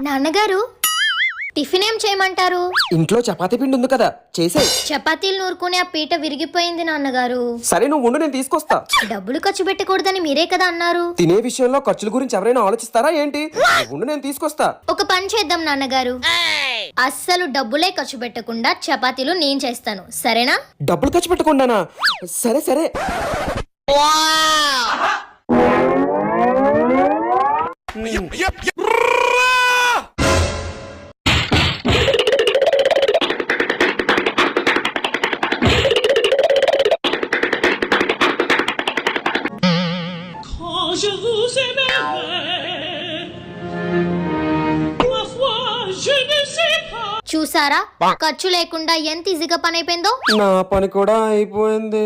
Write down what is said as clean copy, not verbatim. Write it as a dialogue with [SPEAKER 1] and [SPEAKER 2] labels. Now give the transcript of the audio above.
[SPEAKER 1] నాన్నగారు టిఫిన్ ఏం చేయమంటారు?
[SPEAKER 2] ఇంట్లో చపాతీ పిండి ఉంది కదా, చేసేయ్.
[SPEAKER 1] చపాతీలు నూరుకునే ఆ పీట విరిగిపోయింది నాన్నగారు.
[SPEAKER 2] సరే నువ్వు ఉండు, నేను తీసుకొస్తా.
[SPEAKER 1] డబ్బులు ఖర్చు పెట్టకూడదని మీరే కదా అన్నారు.
[SPEAKER 2] తినే విషయంలో ఖర్చుల గురించి ఎవరైనా ఆలోచిస్తారా ఏంటి? నువ్వు ఉండు, నేను తీసుకొస్తా.
[SPEAKER 1] ఒక పని చేద్దాం నాన్నగారు, అస్సలు డబ్బులే ఖర్చు పెట్టకుండా చపాతీలు నేను చేస్తాను, సరేనా?
[SPEAKER 2] డబ్బులు ఖర్చు పెట్టకుండానా? సరే సరే.
[SPEAKER 3] Je vous aimerai, ma foi, je ne sais pas.
[SPEAKER 1] చూసారా ఖర్చు లేకుండా ఎంత ఈజీగా పని అయిపోయిందో.
[SPEAKER 2] నా పని కూడా అయిపోయింది.